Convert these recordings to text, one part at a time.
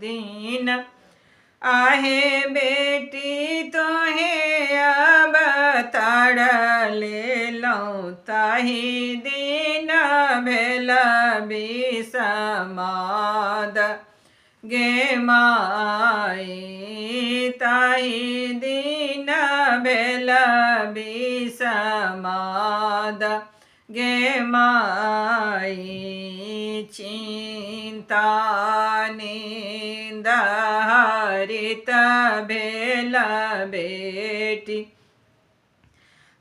दीन आहे बेटी तोहे अब ताड़ ले लऊँ ताही दीन भेल बिसमाद गे माई ताही दीन भेल बिसमाद गे माई चिंता निंद हरित भेल बेटी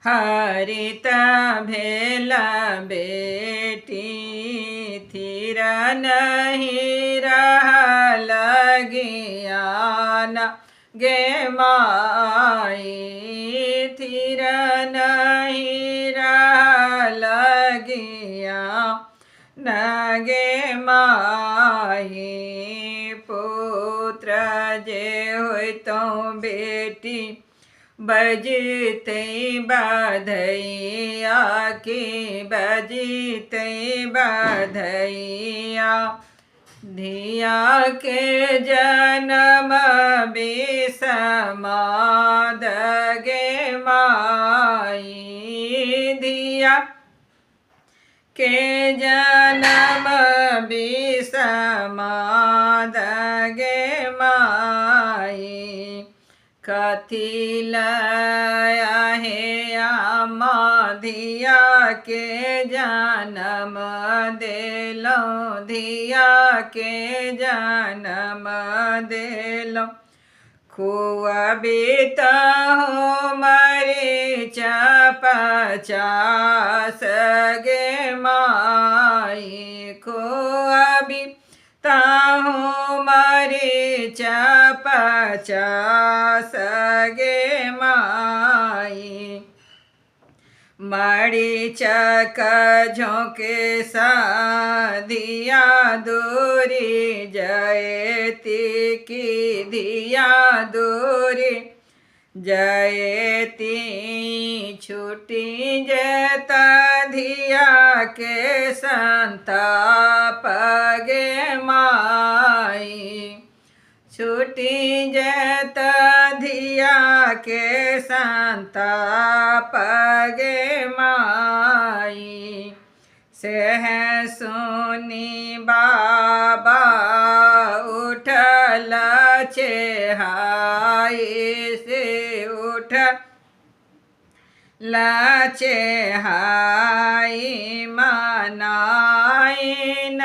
हरित भेल बेटी थिर नहीं रहल ज्ञान गे माई थिर नहीं रहल ज्ञान गे माई पुत्र जे होय तो बेटी बजते बधैया की बजते बधैया धिया के जन्म बिसमाद गे माई धिया के जन्म बिसमाद गे माई कथी लहे आमा धिया के जन्म देलो धिया के जन्म देलो खुआबित हो मरीच 50 गे माई खुआबित हो मरीच 50 गे माई मरीचक झोंके साधिया दूरी जयती की धिया दूरी जयती छुटी जता धिया के संताप गे माई छुटी जत धिया के संताप गे माई सेह सुनी बाबा उठल चेहाई से उठ लाचे हाई मनाई न